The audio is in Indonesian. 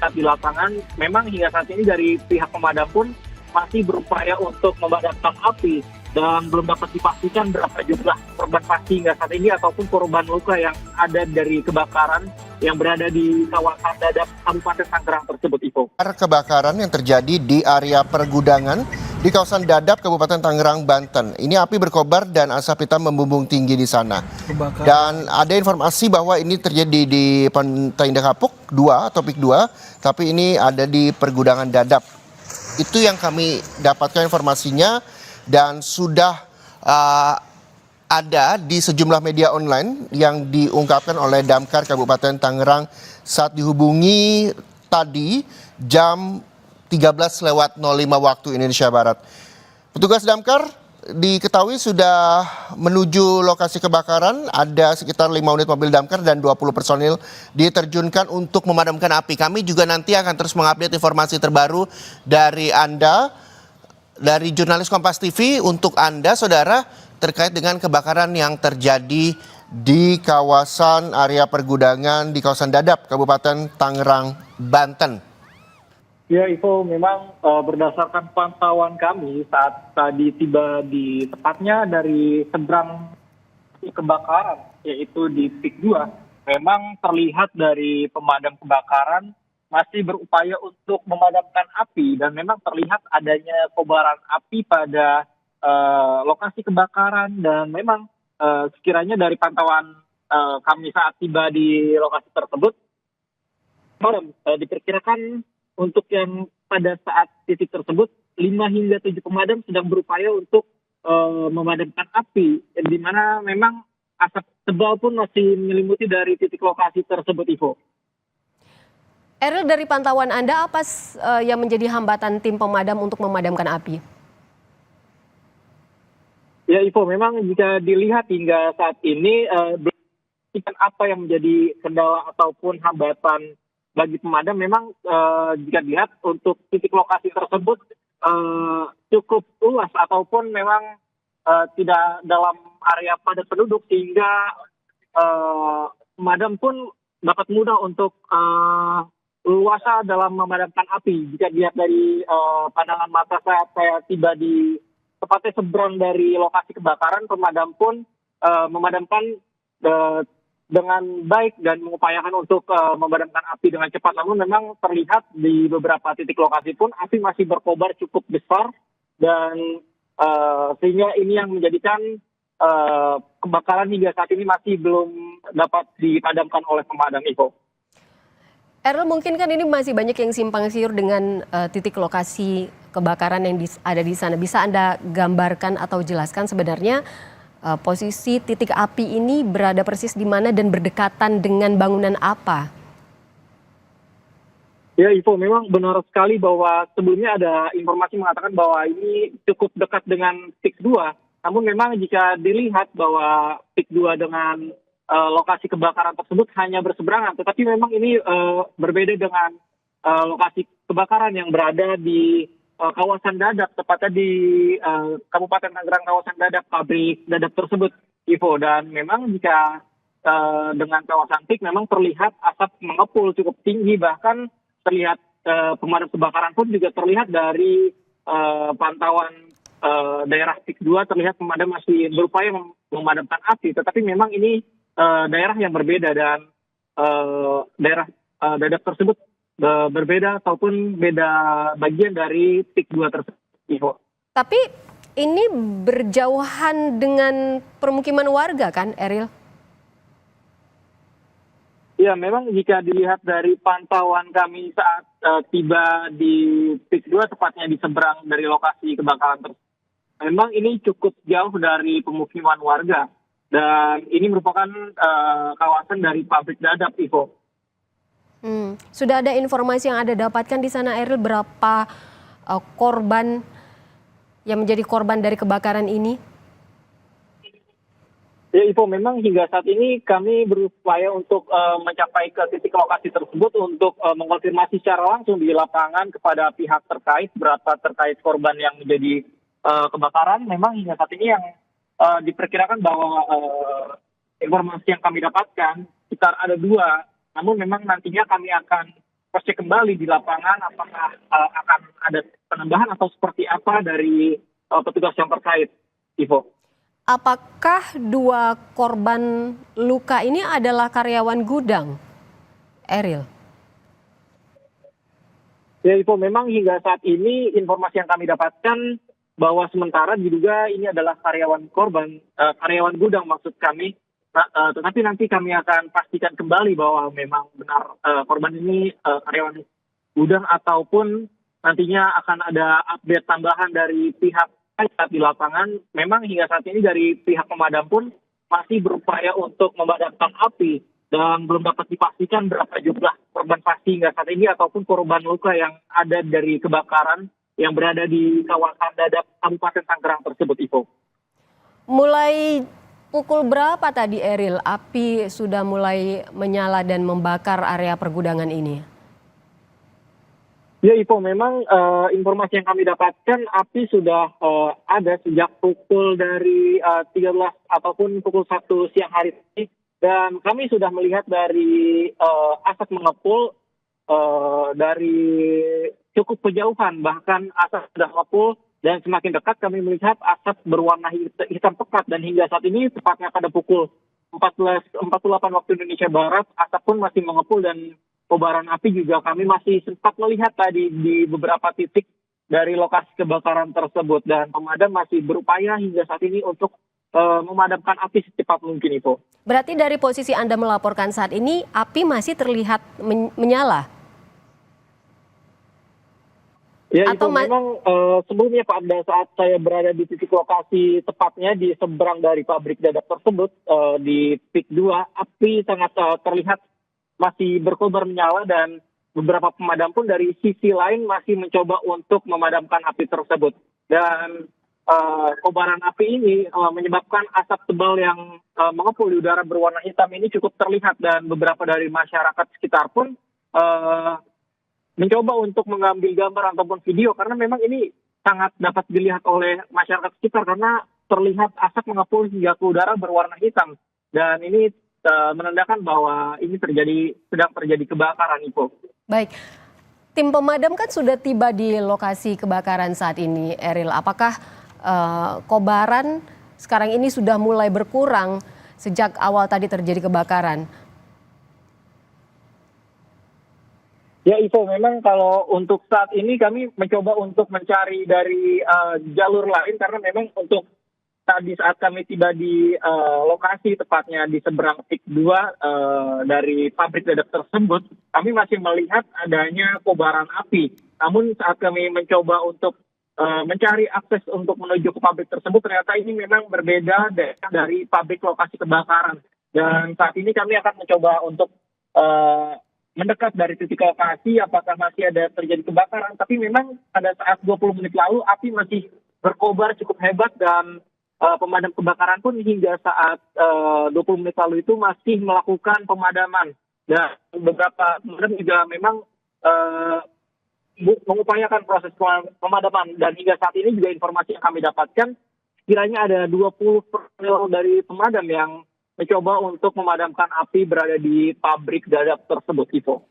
terlihat di lapangan, memang hingga saat ini dari pihak pemadam pun masih berupaya untuk memadamkan api dan belum dapat dipastikan berapa jumlah korban pasti hingga saat ini ataupun korban luka yang ada dari kebakaran yang berada di kawasan Dadap Kabupaten Tangerang tersebut, Ivo. Kebakaran yang terjadi di area pergudangan di kawasan Dadap Kabupaten Tangerang, Banten. Ini api berkobar dan asap hitam membumbung tinggi di sana. Dan ada informasi bahwa ini terjadi di Pantai Indah Kapuk 2 atau PIK 2, tapi ini ada di pergudangan Dadap. Itu yang kami dapatkan informasinya dan sudah ada di sejumlah media online yang diungkapkan oleh Damkar Kabupaten Tangerang saat dihubungi tadi jam 13:05 waktu Indonesia Barat. Petugas Damkar diketahui sudah menuju lokasi kebakaran, ada sekitar 5 unit mobil damkar dan 20 personil diterjunkan untuk memadamkan api. Kami juga nanti akan terus mengupdate informasi terbaru dari Anda, dari jurnalis Kompas TV untuk Anda, saudara, terkait dengan kebakaran yang terjadi di kawasan area pergudangan di kawasan Dadap, Kabupaten Tangerang, Banten. Ya, Ivo, memang berdasarkan pantauan kami saat tadi tiba di tepatnya dari seberang kebakaran, yaitu di PIK 2, memang terlihat dari pemadam kebakaran masih berupaya untuk memadamkan api dan memang terlihat adanya kobaran api pada lokasi kebakaran dan memang sekiranya dari pantauan kami saat tiba di lokasi tersebut, diperkirakan untuk yang pada saat titik tersebut 5 hingga 7 pemadam sedang berupaya untuk memadamkan api, di mana memang asap tebal pun masih menyelimuti dari titik lokasi tersebut, Ivo. Eril, dari pantauan Anda apa yang menjadi hambatan tim pemadam untuk memadamkan api? Ya, Ivo, memang jika dilihat hingga saat ini belum apa yang menjadi kendala ataupun hambatan bagi pemadam. Memang jika dilihat untuk titik lokasi tersebut cukup luas ataupun memang tidak dalam area padat penduduk sehingga pemadam pun dapat mudah untuk luasa dalam memadamkan api. Jika dilihat dari pandangan mata saat saya tiba di tepatnya seberang dari lokasi kebakaran, pemadam pun memadamkan dengan baik dan mengupayakan untuk memadamkan api dengan cepat. Namun memang terlihat di beberapa titik lokasi pun api masih berkobar cukup besar dan sehingga ini yang menjadikan kebakaran hingga saat ini masih belum dapat dipadamkan oleh pemadam, Ivo. Errol, mungkin kan ini masih banyak yang simpang siur dengan titik lokasi kebakaran yang ada di sana. Bisa Anda gambarkan atau jelaskan sebenarnya posisi titik api ini berada persis di mana dan berdekatan dengan bangunan apa? Ya, Ivo, memang benar sekali bahwa sebelumnya ada informasi mengatakan bahwa ini cukup dekat dengan PIK 2. Namun memang jika dilihat bahwa PIK 2 dengan lokasi kebakaran tersebut hanya berseberangan, tetapi memang ini berbeda dengan lokasi kebakaran yang berada di kawasan Dadap, tepatnya di Kabupaten Tangerang, kawasan Dadap, pabrik Dadap tersebut, Ivo. Dan memang jika dengan kawasan PIK memang terlihat asap mengepul cukup tinggi, bahkan terlihat pemadam kebakaran pun juga terlihat dari pantauan daerah PIK 2, terlihat pemadam masih berupaya memadamkan api, tetapi memang ini daerah yang berbeda dan daerah Dadap tersebut berbeda ataupun beda bagian dari PIK 2 tersebut, Ivo. Tapi ini berjauhan dengan permukiman warga kan, Eril? Ya, memang jika dilihat dari pantauan kami saat tiba di PIK 2, tepatnya di seberang dari lokasi kebakaran tersebut, memang ini cukup jauh dari pemukiman warga. Dan ini merupakan kawasan dari pabrik Dadap, Ivo. Sudah ada informasi yang Anda dapatkan di sana, Eril, berapa korban yang menjadi korban dari kebakaran ini? Ya, Ivo, memang hingga saat ini kami berupaya untuk mencapai ke titik lokasi tersebut untuk mengkonfirmasi secara langsung di lapangan kepada pihak terkait berapa terkait korban yang menjadi kebakaran. Memang hingga saat ini yang diperkirakan bahwa informasi yang kami dapatkan sekitar ada 2. Namun memang nantinya kami akan cross check kembali di lapangan apakah akan ada penambahan atau seperti apa dari petugas yang terkait, Ivo. Apakah dua korban luka ini adalah karyawan gudang, Eril? Ya, Ivo, memang hingga saat ini informasi yang kami dapatkan bahwa sementara diduga ini adalah karyawan karyawan gudang maksud kami. Tetapi nanti kami akan pastikan kembali bahwa memang benar korban ini karyawan gudang ataupun nantinya akan ada update tambahan dari pihak di lapangan. Memang hingga saat ini dari pihak pemadam pun masih berupaya untuk memadamkan api dan belum dapat dipastikan berapa jumlah korban pasti hingga saat ini ataupun korban luka yang ada dari kebakaran yang berada di kawasan Dadap Kabupaten Tangerang tersebut, Ivo. Mulai pukul berapa tadi, Eril, api sudah mulai menyala dan membakar area pergudangan ini? Ya, Ivo, memang informasi yang kami dapatkan api sudah ada sejak pukul dari 13 ataupun pukul 1 siang hari ini. Dan kami sudah melihat dari asap mengepul dari cukup kejauhan. Bahkan asap sudah mengepul dan semakin dekat kami melihat asap berwarna hitam pekat. Dan hingga saat ini tepatnya pada pukul 14.48 waktu Indonesia Barat, asap pun masih mengepul dan kobaran api juga kami masih sempat melihat tadi di beberapa titik dari lokasi kebakaran tersebut. Dan pemadam masih berupaya hingga saat ini untuk memadamkan api secepat mungkin, Ivo. Berarti dari posisi Anda melaporkan saat ini, api masih terlihat menyala? Ya, itu memang sebelumnya pada saat saya berada di titik lokasi tepatnya di seberang dari pabrik Dadap tersebut, di PIK 2, api sangat terlihat masih berkobar menyala dan beberapa pemadam pun dari sisi lain masih mencoba untuk memadamkan api tersebut. Dan kobaran api ini menyebabkan asap tebal yang mengepul di udara berwarna hitam ini cukup terlihat dan beberapa dari masyarakat sekitar pun mencoba untuk mengambil gambar ataupun video karena memang ini sangat dapat dilihat oleh masyarakat sekitar karena terlihat asap mengepul hingga ke udara berwarna hitam dan ini menandakan bahwa ini sedang terjadi kebakaran, Ipo. Baik, tim pemadam kan sudah tiba di lokasi kebakaran saat ini, Eril. Apakah kobaran sekarang ini sudah mulai berkurang sejak awal tadi terjadi kebakaran? Ya, Ivo, memang kalau untuk saat ini kami mencoba untuk mencari dari jalur lain karena memang untuk tadi saat kami tiba di lokasi tepatnya di seberang PIK 2 dari pabrik Dadap tersebut, kami masih melihat adanya kobaran api. Namun saat kami mencoba untuk mencari akses untuk menuju ke pabrik tersebut, ternyata ini memang berbeda dari pabrik lokasi kebakaran. Dan saat ini kami akan mencoba untuk mendekat dari titik lokasi apakah masih ada terjadi kebakaran. Tapi memang pada saat 20 menit lalu api masih berkobar cukup hebat dan pemadam kebakaran pun hingga saat 20 menit lalu itu masih melakukan pemadaman. Dan beberapa pemadam juga memang mengupayakan proses pemadaman. Dan hingga saat ini juga informasi yang kami dapatkan, kiranya ada 20 personel dari pemadam yang mencoba untuk memadamkan api berada di pabrik Dadap tersebut, Ivo.